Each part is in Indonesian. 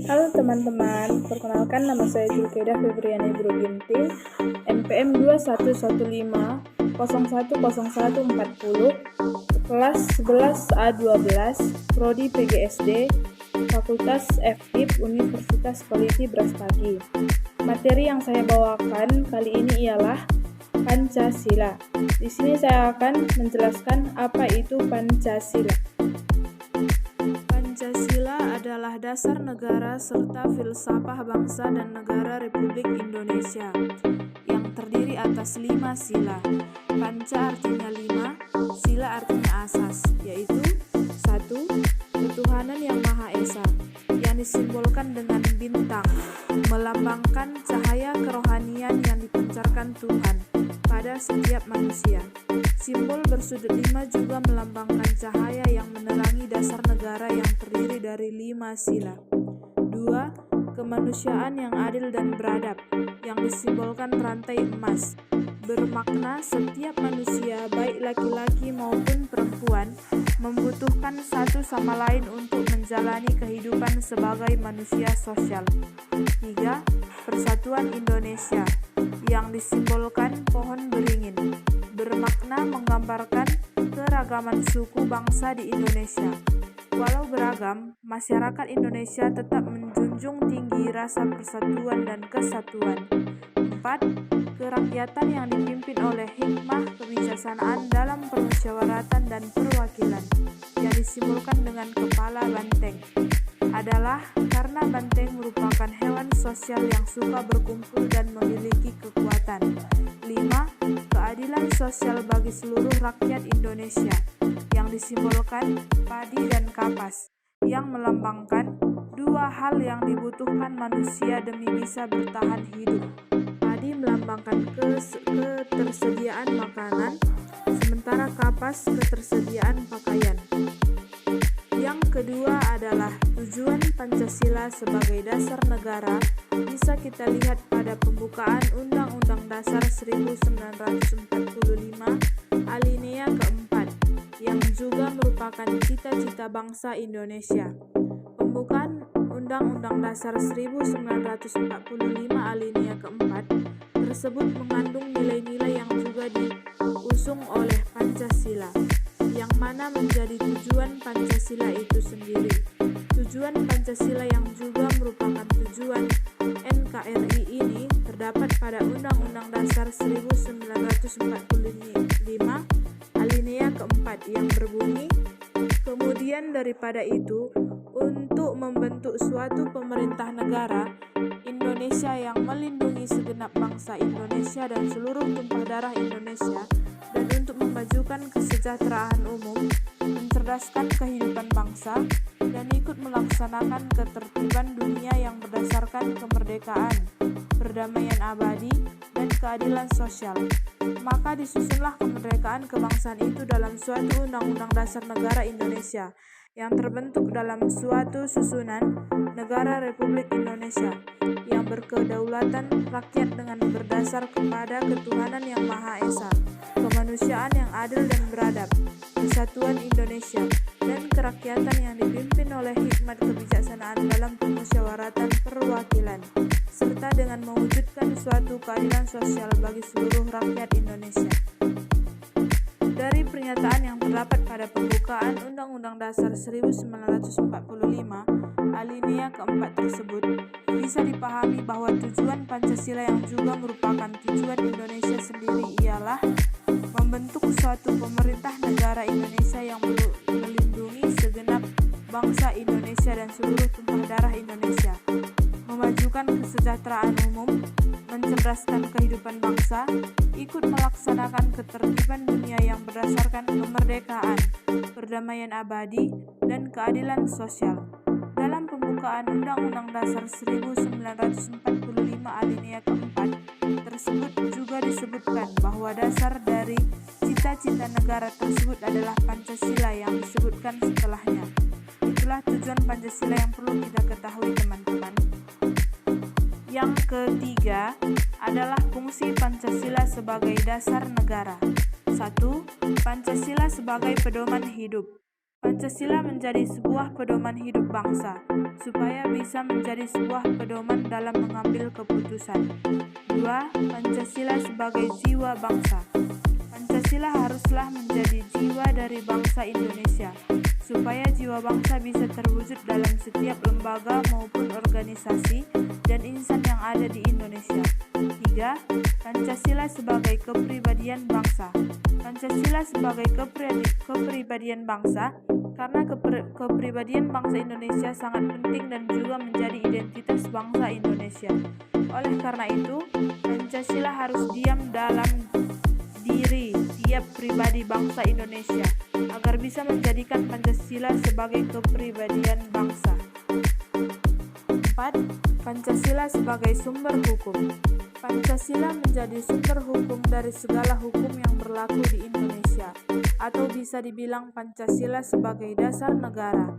Halo teman-teman, perkenalkan nama saya Julkeda Febriani Broginting, NPM 2115010140, kelas 11A12, Prodi PGSD, Fakultas FIP Universitas Politi Brastagi. Materi yang saya bawakan kali ini ialah Pancasila. Di sini saya akan menjelaskan apa itu Pancasila. Pancasila adalah dasar negara serta filsafah bangsa dan negara Republik Indonesia yang terdiri atas 5 sila. Panca artinya 5, sila artinya asas, yaitu 1. Ketuhanan yang Maha Esa, yang disimbolkan dengan bintang, melambangkan cahaya kerohanian yang dipancarkan Tuhan pada setiap manusia. Simbol bersudut 5 juga melambangkan cahaya yang menerangi dasar negara yang terdiri dari 5 sila. 2. Kemanusiaan yang adil dan beradab, yang disimbolkan rantai emas, bermakna setiap manusia, baik laki-laki maupun perempuan, membutuhkan satu sama lain untuk menjalani kehidupan sebagai manusia sosial. 3. Persatuan Indonesia, yang disimbolkan pohon beringin, bermakna menggambarkan keragaman suku bangsa di Indonesia. Walau beragam, masyarakat Indonesia tetap menjunjung tinggi rasa persatuan dan kesatuan. 4. Kerakyatan yang dipimpin oleh hikmah kebijaksanaan dalam permusyawaratan dan perwakilan, yang disimbolkan dengan kepala banteng, adalah karena banteng merupakan hewan sosial yang suka berkumpul dan memiliki kekuatan. 5. Keadilan sosial bagi seluruh rakyat Indonesia, yang disimbolkan padi dan kapas, yang melambangkan dua hal yang dibutuhkan manusia demi bisa bertahan hidup. Padi melambangkan ketersediaan makanan, sementara kapas ketersediaan pakaian. Yang kedua adalah tujuan Pancasila sebagai dasar negara bisa kita lihat pada pembukaan Undang-Undang Dasar 1945 alinea keempat, yang juga merupakan cita-cita bangsa Indonesia. Pembukaan Undang-Undang Dasar 1945 alinea keempat tersebut mengandung nilai-nilai yang juga diusung oleh Pancasila, yang mana menjadi tujuan Pancasila itu sendiri. Tujuan Pancasila yang juga merupakan tujuan NKRI ini terdapat pada Undang-Undang Dasar 1945 alinea keempat yang berbunyi, kemudian daripada itu, untuk membentuk suatu pemerintah negara Indonesia yang melindungi segenap bangsa Indonesia dan seluruh tumpah darah Indonesia, dan untuk memajukan kesejahteraan umum, mencerdaskan kehidupan bangsa, dan ikut melaksanakan ketertiban dunia yang berdasarkan kemerdekaan, perdamaian abadi, dan keadilan sosial. Maka disusunlah kemerdekaan kebangsaan itu dalam suatu Undang-Undang Dasar Negara Indonesia yang terbentuk dalam suatu susunan Negara Republik Indonesia yang berkedaulatan rakyat dengan berdasar kepada ketuhanan yang Maha Esa, kemanusiaan yang adil dan beradab, persatuan Indonesia, dan kerakyatan yang dipimpin oleh hikmat kebijaksanaan dalam permusyawaratan perwakilan, serta dengan mewujudkan suatu keadilan sosial bagi seluruh rakyat Indonesia. Dari pernyataan yang terdapat pada pembukaan Undang-Undang Dasar 1945 alinea keempat tersebut, bisa dipahami bahwa tujuan Pancasila yang juga merupakan tujuan Indonesia sendiri ialah membentuk suatu pemerintah negara Indonesia yang melindungi segenap bangsa Indonesia dan seluruh tumpah darah Indonesia, memajukan kesejahteraan umum, mencerdaskan kehidupan bangsa, ikut melaksanakan ketertiban dunia yang berdasarkan kemerdekaan, perdamaian abadi, dan keadilan sosial. Dalam pembukaan Undang-Undang Dasar 1945 alinea keempat tersebut juga disebutkan bahwa dasar dari cita-cita negara tersebut adalah Pancasila yang disebutkan setelahnya. Itulah tujuan Pancasila yang perlu kita ketahui, teman-teman. Yang ketiga adalah fungsi Pancasila sebagai dasar negara. 1. Pancasila sebagai pedoman hidup. Pancasila menjadi sebuah pedoman hidup bangsa, supaya bisa menjadi sebuah pedoman dalam mengambil keputusan. 2. Pancasila sebagai jiwa bangsa. Pancasila haruslah menjadi jiwa dari bangsa Indonesia, supaya jiwa bangsa bisa terwujud dalam setiap lembaga maupun organisasi dan insan yang ada di Indonesia. 3. Pancasila sebagai kepribadian bangsa. Pancasila sebagai kepribadian bangsa karena kepribadian bangsa Indonesia sangat penting dan juga menjadi identitas bangsa Indonesia. Oleh karena itu, Pancasila harus diam dalam diri tiap pribadi bangsa Indonesia agar bisa menjadikan Pancasila sebagai kepribadian bangsa. 4. Pancasila sebagai sumber hukum. Pancasila menjadi sumber hukum dari segala hukum yang berlaku di Indonesia, atau bisa dibilang Pancasila sebagai dasar negara.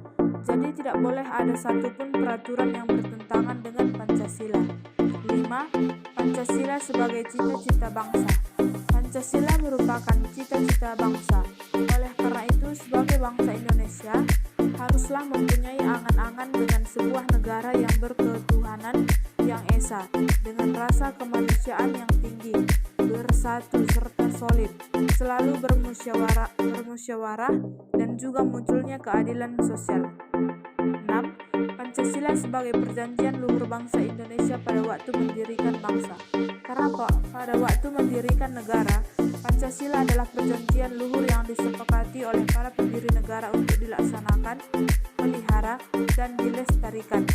Jadi tidak boleh ada satupun peraturan yang bertentangan dengan Pancasila. 5. Pancasila sebagai cita-cita bangsa. Pancasila merupakan cita-cita bangsa. Oleh karena itu, sebagai bangsa Indonesia, haruslah mempunyai angan-angan dengan sebuah negara yang berketuhanan yang esa, dengan rasa kemanusiaan yang tinggi, bersatu serta solid, selalu bermusyawarah dan juga munculnya keadilan sosial. 6. Pancasila sebagai perjanjian luhur bangsa Indonesia pada waktu mendirikan bangsa. Karena pada waktu mendirikan negara, Pancasila adalah perjanjian luhur yang disepakati oleh para pendiri negara untuk dilaksanakan, pelihara, dan dilestarikan.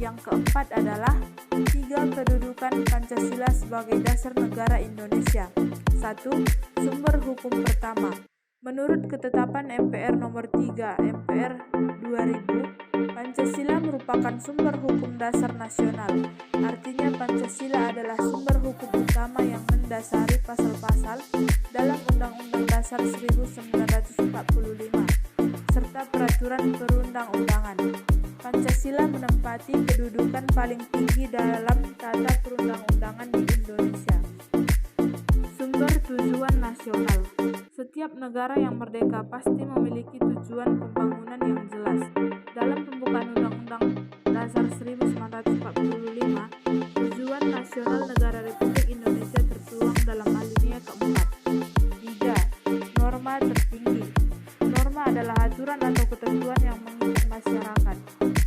Yang keempat adalah 3. Kedudukan Pancasila sebagai dasar negara Indonesia. 1. Sumber hukum pertama. Menurut ketetapan MPR nomor 3 MPR 2000, Pancasila merupakan sumber hukum dasar nasional. Artinya Pancasila adalah sumber hukum utama yang mendasari pasal-pasal dalam Undang-Undang Dasar 1945 serta peraturan perundang-undangan. Pancasila menempati kedudukan paling tinggi dalam tata perundang-undangan di Indonesia. Sumber tujuan nasional. Setiap negara yang merdeka pasti memiliki tujuan pembangunan yang jelas. Dalam pembukaan Undang-Undang Dasar 1945, tujuan nasional negara Republik Indonesia tertuang dalam alinea keempat. 3. Norma tertinggi. Norma adalah aturan atau ketentuan yang mengikat masyarakat.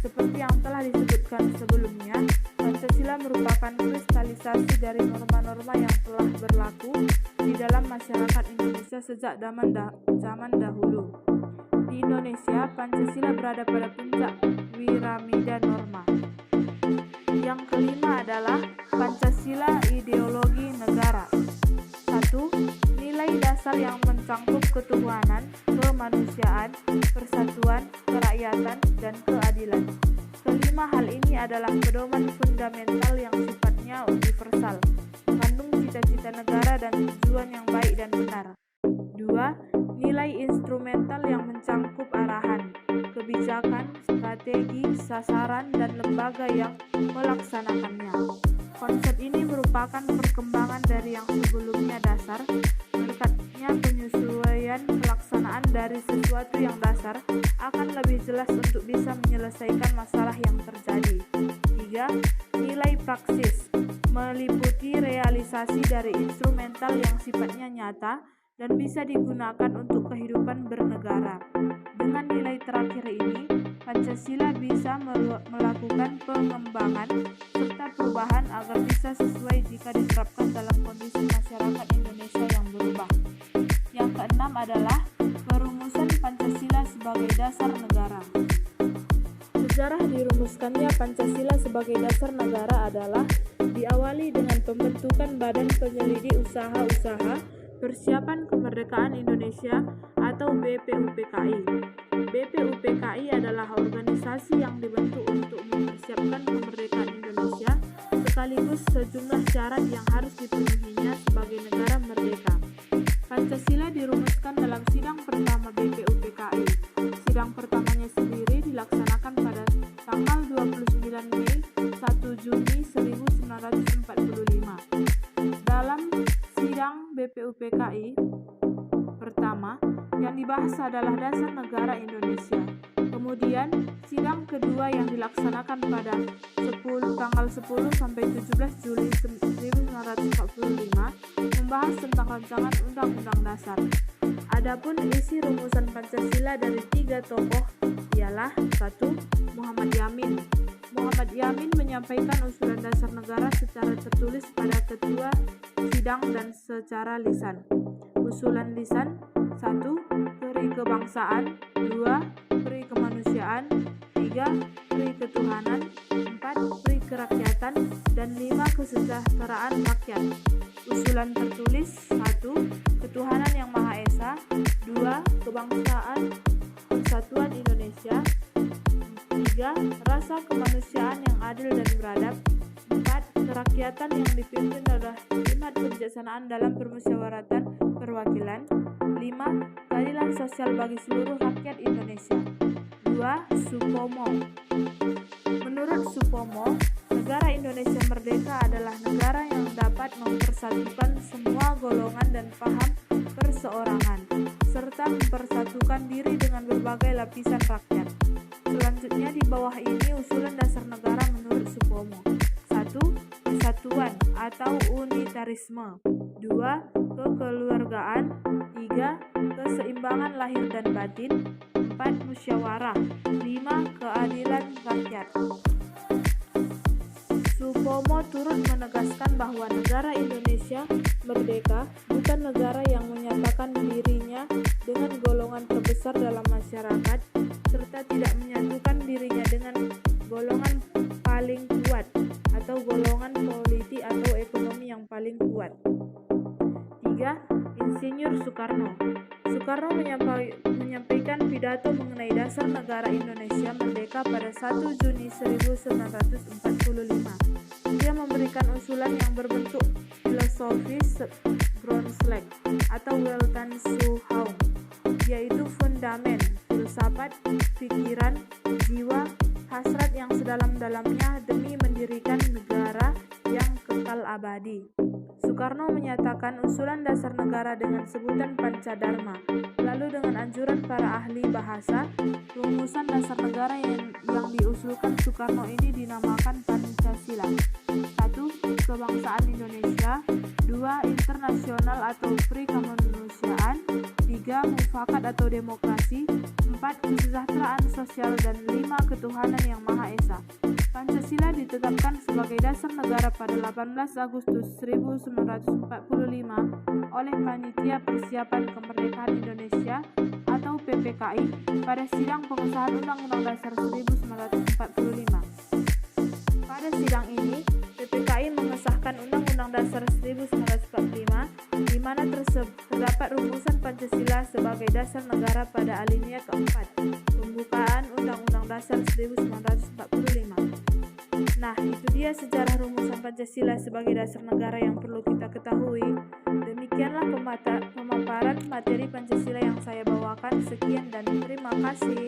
Seperti yang telah disebutkan sebelumnya, Pancasila merupakan kristalisasi dari norma-norma yang telah berlaku di dalam masyarakat Indonesia sejak zaman dahulu. Di Indonesia, Pancasila berada pada puncak piramida norma. Yang kelima adalah Pancasila ideologi negara. 1. Nilai dasar yang mencangkup ketuhanan, kemanusiaan, persatuan, kerakyatan, dan keadilan. Kelima hal ini adalah pedoman fundamental yang sifatnya universal, mengandung cita-cita negara dan tujuan yang baik dan benar. 2. Nilai instrumental yang mencangkup arahan, kebijakan, strategi, sasaran, dan lembaga yang melaksanakannya. Konsep ini merupakan perkembangan dari yang sebelumnya dasar. Berkatnya penyesuaian pelaksanaan dari sesuatu yang dasar akan lebih jelas untuk bisa menyelesaikan masalah yang terjadi. 3. Nilai praksis meliputi realisasi dari instrumental yang sifatnya nyata dan bisa digunakan untuk kehidupan bernegara. Dengan nilai terakhir ini, Pancasila bisa melakukan pengembangan serta perubahan agar bisa sesuai jika diterapkan dalam kondisi masyarakat Indonesia yang berubah. Yang keenam adalah perumusan Pancasila sebagai dasar negara. Sejarah dirumuskannya Pancasila sebagai dasar negara adalah diawali dengan pembentukan Badan Penyelidik Usaha-Usaha Persiapan Kemerdekaan Indonesia atau BPUPKI. BPUPKI adalah organisasi yang dibentuk untuk mempersiapkan kemerdekaan Indonesia sekaligus sejumlah syarat yang harus dipenuhinya sebagai negara merdeka. Pancasila dirumuskan dalam sidang pertama BPUPKI. Sidang pertamanya sendiri dilaksanakan pada tanggal 29 Mei 1 Juni 1945. Dalam sidang BPUPKI pertama, yang dibahas adalah dasar negara Indonesia. Kemudian, sidang kedua yang dilaksanakan pada tanggal 10 sampai 17 Juli 1945 membahas tentang rancangan Undang-Undang Dasar. Adapun isi rumusan Pancasila dari 3 tokoh ialah 1. Muhammad Yamin. Muhammad Yamin menyampaikan usulan dasar negara secara tertulis pada ketua sidang dan secara lisan. Usulan lisan: 1. Peri kebangsaan, 2. Peri kemanusiaan, 3. Peri ketuhanan, 4. Peri kerakyatan, dan 5. Kesejahteraan rakyat. Usulan tertulis: 1. Ketuhanan yang Maha Esa, 2. Kebangsaan Persatuan Indonesia, 3. Rasa kemanusiaan yang adil dan beradab, 4. Kerakyatan yang dipimpin oleh Hikmat Kebijaksanaan dalam Permusyawaratan Perwakilan, 5. Keadilan sosial bagi seluruh rakyat Indonesia. 2. Supomo. Menurut Supomo, negara Indonesia merdeka adalah negara yang dapat mempersatukan semua golongan dan paham perseorangan, serta mempersatukan diri dengan berbagai lapisan rakyat. Selanjutnya di bawah ini usulan dasar negara menurut Supomo. 1. Kesatuan atau unitarisme, 2. Kekeluargaan, 3. Keseimbangan lahir dan batin, 4. Musyawarah, 5. Keadilan rakyat. Supomo turut menegaskan bahwa negara Indonesia merdeka bukan negara yang menyatakan dirinya dengan golongan terbesar dalam masyarakat serta tidak menyatukan dirinya dengan golongan paling kuat atau golongan politik atau ekonomi yang paling kuat. 3. Insinyur Soekarno. Soekarno menyampaikan pidato mengenai dasar negara Indonesia merdeka pada 1 Juni 1945. Dia memberikan usulan yang berbentuk filosofis Grundslag atau Weltanschauung, yaitu fundamen, filsafat, pikiran, jiwa, hasrat yang sedalam-dalamnya demi mendirikan negara yang kekal abadi. Soekarno menyatakan usulan dasar negara dengan sebutan Pancadharma. Lalu dengan anjuran para ahli bahasa, rumusan dasar negara yang diusulkan Soekarno ini dinamakan Pancasila. 1. Kebangsaan Indonesia, 2. Internasional atau Peri Kemanusiaan, 3. Mufakat atau demokrasi, 4. Kesejahteraan sosial, dan 5. Ketuhanan yang Maha Esa. Pancasila ditetapkan sebagai dasar negara pada 18 Agustus 1945 oleh Panitia Persiapan Kemerdekaan Indonesia atau PPKI pada sidang pengesahan Undang-Undang Dasar 1945. Pada sidang ini, PPKI mengesahkan Undang-Undang Dasar 1945 di mana terdapat rumusan Pancasila sebagai dasar negara pada alinea keempat, pembukaan Undang-Undang Dasar 1945. Nah, itu dia sejarah rumusan Pancasila sebagai dasar negara yang perlu kita ketahui. Demikianlah pemaparan materi Pancasila yang saya bawakan. Sekian dan terima kasih.